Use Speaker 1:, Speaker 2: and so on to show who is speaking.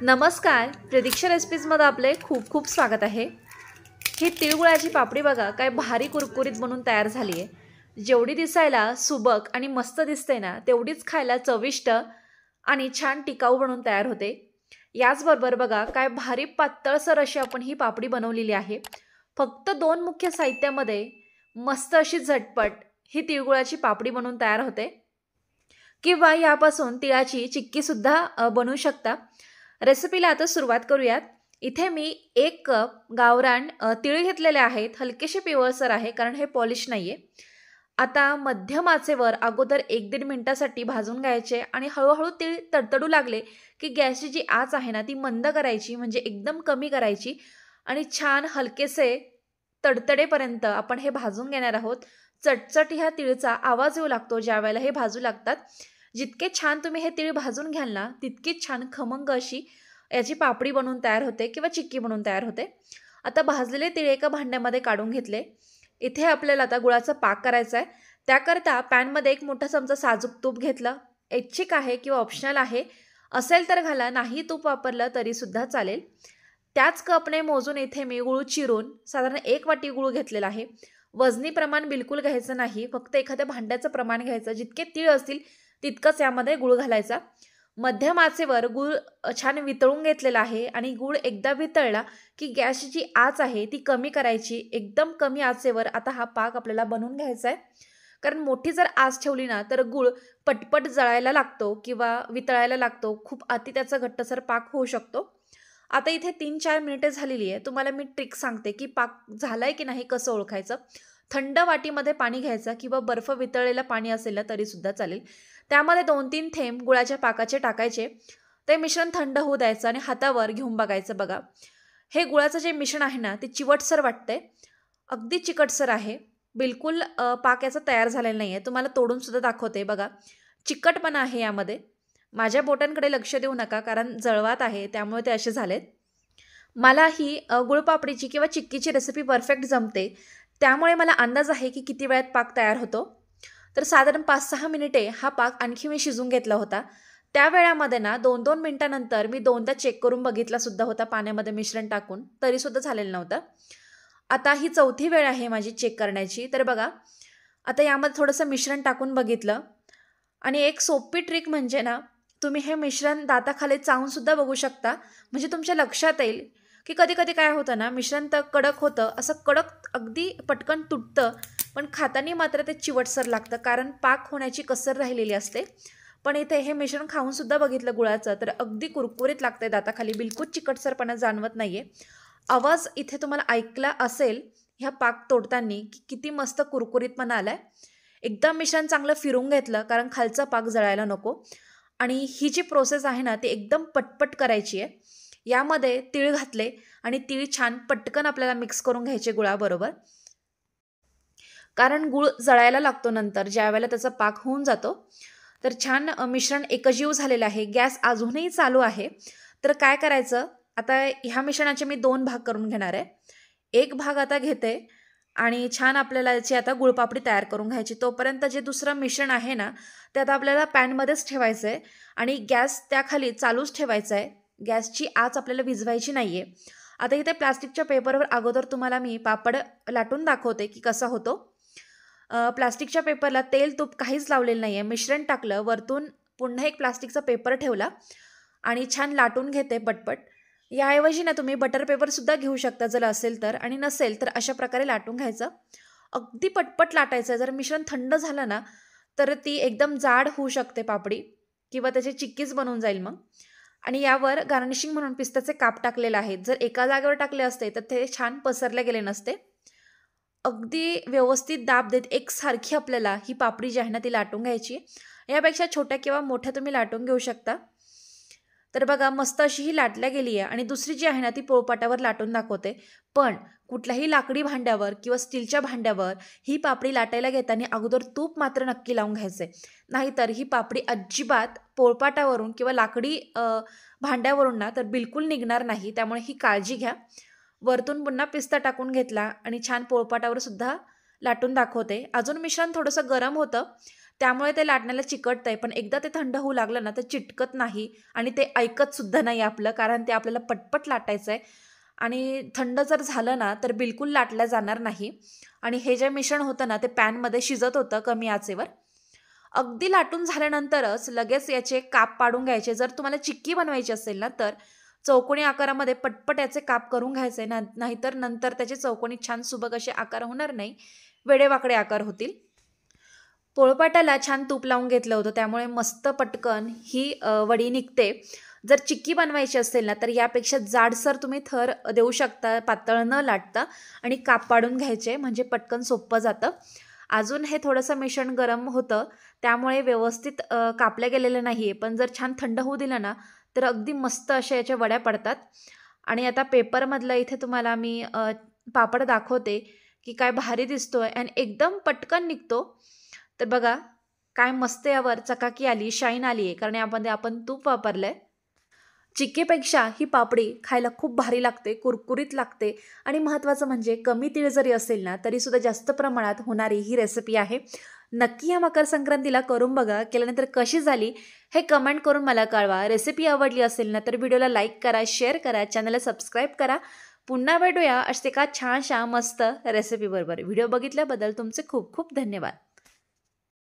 Speaker 1: नमस्कार, प्रतीक्षा रेसिपीजमध्ये आपले खूप खूप स्वागत आहे। ही तिळगुळाची पापडी बघा काय भारी कुरकुरीत बनून तयार झाली आहे। जेवढी दिसायला सुबक आणि मस्त दिसते ना, तेवढीच खायला चविष्ट आणि छान टिकाऊ बनून तयार होते। याचबरोबर बघा काय भारी पातळसर अशी आपण ही पापडी बनवलेली आहे। फक्त 2 मुख्य साहित्यामध्ये मस्त अशी झटपट ही तिळगुळाची पापडी बनवून तयार होते। किंवा यापासून तिळाची चिक्की सुद्धा बनवू शकता। रेसिपीला आता सुरुवात करूयात। इथे मी 1 कप गावरान तीळ घेतलेले आहेत। हलकेसे पिवळसर आहे कारण हे पॉलिश नाहीये। आता मध्यम आचेवर अगोदर 1-1.5 मिनिटासाठी भाजून घ्यायचे आणि हळूहळू तीळ तडतडू लागले की गॅसची जी आच आहे ना ती मंद करायची, म्हणजे एकदम कमी करायची आणि छान हलकेसे तडतडेपर्यंत आपण हे भाजून घेणार आहोत। चटचट ह्या तीळचा आवाज येऊ लागतो ज्यावेळेला हे भाजू लागतात। जितके छान तुम्ही हे तीळ भाजून घ्याल ना, तितकीच छान खमंग अशी याची पापडी बनवून तयार होते किंवा चिक्की बनवून तयार होते। आता भाजलेले तीळ एका भांड्यामध्ये काढून घेतले। इथे आपल्याला आता गुळाचा पाक करायचा आहे। त्याकरता पॅनमध्ये 1 मोठा चमचा साजूक तूप घेतलं। ऐच्छिक आहे किंवा ऑप्शनल आहे, असेल तर घाला, नाही तूप वापरलं तरी सुद्धा चालेल। त्याच कपने मोजून इथे मी गूळ चिरून साधारण 1 वाटी गूळ घेतलेला आहे। वजनी प्रमाण बिलकुल घ्यायचं नाही, फक्त एखाद्या भांड्याचं प्रमाण घ्यायचं। जितके तीळ असतील तितकंच यामध्ये गूळ घालायचा। मध्यम आचेवर गूळ छान वितळून घेतलेला आहे आणि गूळ एकदा वितळला की गॅसची जी आच आहे ती कमी करायची। एकदम कमी आचेवर आता हा पाक आपल्याला बनवून घ्यायचा आहे। कारण मोठी जर आच ठेवली ना तर गूळ पटपट जळायला लागतो किंवा वितळायला लागतो, खूप अति त्याचा घट्टसर पाक होऊ शकतो। आता इथे 3-4 मिनिटे झालेली आहे। तुम्हाला मी ट्रिक सांगते की पाक झालाय की नाही कसं ओळखायचं। थंड वाटीमध्ये पाणी घ्यायचं किंवा बर्फ वितळलेलं पाणी असेल ना तरी सुद्धा चालेल। त्यामध्ये 2-3 थेंब गुळाच्या पाकाचे टाकायचे। ते मिश्रण थंड होऊ द्यायचं आणि हातावर घेऊन बघायचं। बघा हे गुळाचं जे मिश्रण आहे ना ते चिवटसर वाटतंय, अगदी चिकटसर आहे। बिलकुल पाक याचा तयार झालेला नाहीये। तुम्हाला तोडून सुद्धा दाखवते बघा, चिकटपणा आहे यामध्ये। माझ्या बोटांकडे लक्ष देऊ नका कारण जळवात आहे त्यामुळे ते असे झालेत। मला ही गुळपापडीची किंवा चिक्कीची रेसिपी परफेक्ट जमते, त्यामुळे मला अंदाज आहे की किती वेळात पाक तयार होतो। तर साधारण 5-6 मिनिटे हा पाक आणखी मी शिजून घेतला होता। त्या वेळामध्ये ना 2-2 मिनिटांनंतर मी 2दा चेक करून बघितला सुद्धा होता पाण्यामध्ये मिश्रण टाकून, तरी सुद्धा झालेलं नव्हतं। आता ही 4थी वेळ आहे माझी चेक करण्याची। तर बघा आता यामध्ये थोडंसं मिश्रण टाकून बघितलं आणि एक सोपी ट्रिक म्हणजे ना, तुम्ही हे मिश्रण दाताखाली चावून सुद्धा बघू शकता, म्हणजे तुमच्या लक्षात येईल की कधी-कधी काय होतं ना, मिश्रण तर कडक होतं, असं कडक अगदी पटकन तुटतं, पण खाताना मात्र ते चिवटसर लागतं कारण पाक होण्याची कसर राहिलेली असते। पण इथे हे मिश्रण खाऊन सुद्धा बघितलं गुळाचं, तर अगदी कुरकुरीत लागतंय दाताखाली, बिलकुल चिकटसरपणा जाणवत नाहीये। आवाज इथे तुम्हाला ऐकला असेल ह्या पाक तोडताना की किती मस्त कुरकुरीतपणा आलाय। एकदा मिश्रण चांगलं फिरून घेतलं कारण खालचा पाक जळायला नको आणि ही जी प्रोसेस आहे ना ती एकदम पटपट करायची आहे। यामध्ये तीळ घातले आणि तीळ छान पटकन आपल्याला मिक्स करून घ्यायचे गुळाबरोबर, कारण गूळ जळायला लागतो नंतर ज्यावेळेला त्याचा पाक होऊन जातो। तर छान मिश्रण एकजीव झालेलं आहे। गॅस अजूनही चालू आहे। तर काय करायचं, आता ह्या मिश्रणाचे मी 2 भाग करून घेणार आहे। 1 भाग आता घेते आणि छान आपल्याला याची आता गुळपापडी तयार करून घ्यायची। तोपर्यंत जे दुसरं मिश्रण आहे ना ते आता आपल्याला पॅनमध्येच ठेवायचं आहे आणि गॅस त्याखाली चालूच ठेवायचा आहे। गॅसची आच आपल्याला विझवायची नाहीये। आता इथे प्लास्टिकच्या पेपरवर अगोदर तुम्हाला मी पापड लाटून दाखवते की कसा होतो। प्लास्टिकच्या पेपरला तेल तूप काहीच लावलेलं नाहीये। मिश्रण टाकलं, वरतून पुन्हा एक प्लास्टिकचा पेपर ठेवला आणि छान लाटून घेते पटपट। याऐवजी ना तुम्ही बटर पेपर सुद्धा घेऊ शकता जर असेल तर, आणि नसेल तर अशा प्रकारे लाटून घ्यायचं। अगदी पटपट लाटायचं। जर मिश्रण थंड झालं ना तर ती एकदम जाड होऊ शकते पापडी किंवा त्याची चिक्कीच बनवून जाईल मग। आणि यावर गार्निशिंग म्हणून पिस्त्याचे काप टाकलेले आहेत। जर एका जागेवर टाकले असते तर ते छान पसरले गेले नसते। अगदी व्यवस्थित दाब देत एकसारखी आपल्याला ही पापडी जी आहे ना ती लाटून घ्यायची। यापेक्षा छोट्या किंवा मोठ्या तुम्ही लाटून घेऊ शकता। तर बघा मस्त अशी ही लाटल्या गेली आहे आणि दुसरी जी आहे ना ती पोळपाटावर लाटून दाखवते। पण कुठल्याही लाकडी भांड्यावर किंवा स्टीलच्या भांड्यावर ही पापडी लाटायला घेताना अगोदर तूप मात्र नक्की लावून घ्यायचे, नाहीतर ही पापडी अजिबात पोळपाटावरून किंवा लाकडी भांड्यावरून ना तर बिलकुल निघणार नाही। त्यामुळे ही काळजी घ्या। वरतून पुन्हा पिस्ता टाकून घेतला आणि छान पोळपाटावर सुद्धा लाटून दाखवते। अजून मिश्रण थोडंसं गरम होतं त्यामुळे ते लाटण्याला चिकटतंय, पण एकदा ते थंड होऊ लागलं ना तर चिटकत नाही आणि ते ऐकतसुद्धा नाही आपलं, कारण ते आपल्याला पटपट लाटायचं आहे. आणि थंड जर झालं ना तर बिलकुल लाटलं जाणार नाही. आणि हे जे मिश्रण होतं ना ते पॅनमध्ये शिजत होतं कमी आचेवर. अगदी लाटून झाल्यानंतरच लगेच याचे काप पाडून घ्यायचे. जर तुम्हाला चिक्की बनवायची असेल ना तर चौकोनी आकारामध्ये पटपट याचे काप करून घ्यायचे ना, नाहीतर नंतर त्याचे चौकोनी छान सुबक असे आकार होणार नाही, वेडेवाकडे आकार होतील. पोळपाटाला छान तूप लावून घेतलं होतं, त्यामुळे मस्त पटकन ही वडी निघते. जर चिक्की बनवायची असेल ना तर यापेक्षा जाडसर तुम्ही थर देऊ शकता, पातळ न लाटता, आणि काप पाडून घ्यायचे म्हणजे पटकन सोपं जातं. अजून हे थोडंसं मिश्रण गरम होतं, त्यामुळे व्यवस्थित कापल्या गेलेलं नाही आहे. पण जर छान थंड होऊ दिलं ना तर अगदी मस्त अशा याच्या वड्या पडतात. आणि आता पेपरमधलं इथे तुम्हाला मी पापड दाखवते की काय भारी दिसतोय आणि एकदम पटकन निघतो. तर बघा काय मस्त यावर चकाकी आली, शाईन आली आहे, कारण यामध्ये आपण तूप वापरलंय. चिक्कीपेक्षा ही पापडी खायला खूप भारी लागते, कुरकुरीत लागते. आणि महत्त्वाचं म्हणजे कमी तीळ जरी असेल ना तरीसुद्धा जास्त प्रमाणात होणारी ही रेसिपी आहे. नक्की या मकर संक्रांतीला करून बघा. केल्यानंतर कशी झाली हे कमेंट करून मला कळवा. रेसिपी आवडली असेल ना तर व्हिडिओला लाईक करा, शेअर करा, चॅनलला सबस्क्राईब करा. पुन्हा भेटूया अशा एका छानशा मस्त रेसिपीबरोबर. व्हिडिओ बघितल्याबद्दल तुमचे खूप खूप धन्यवाद.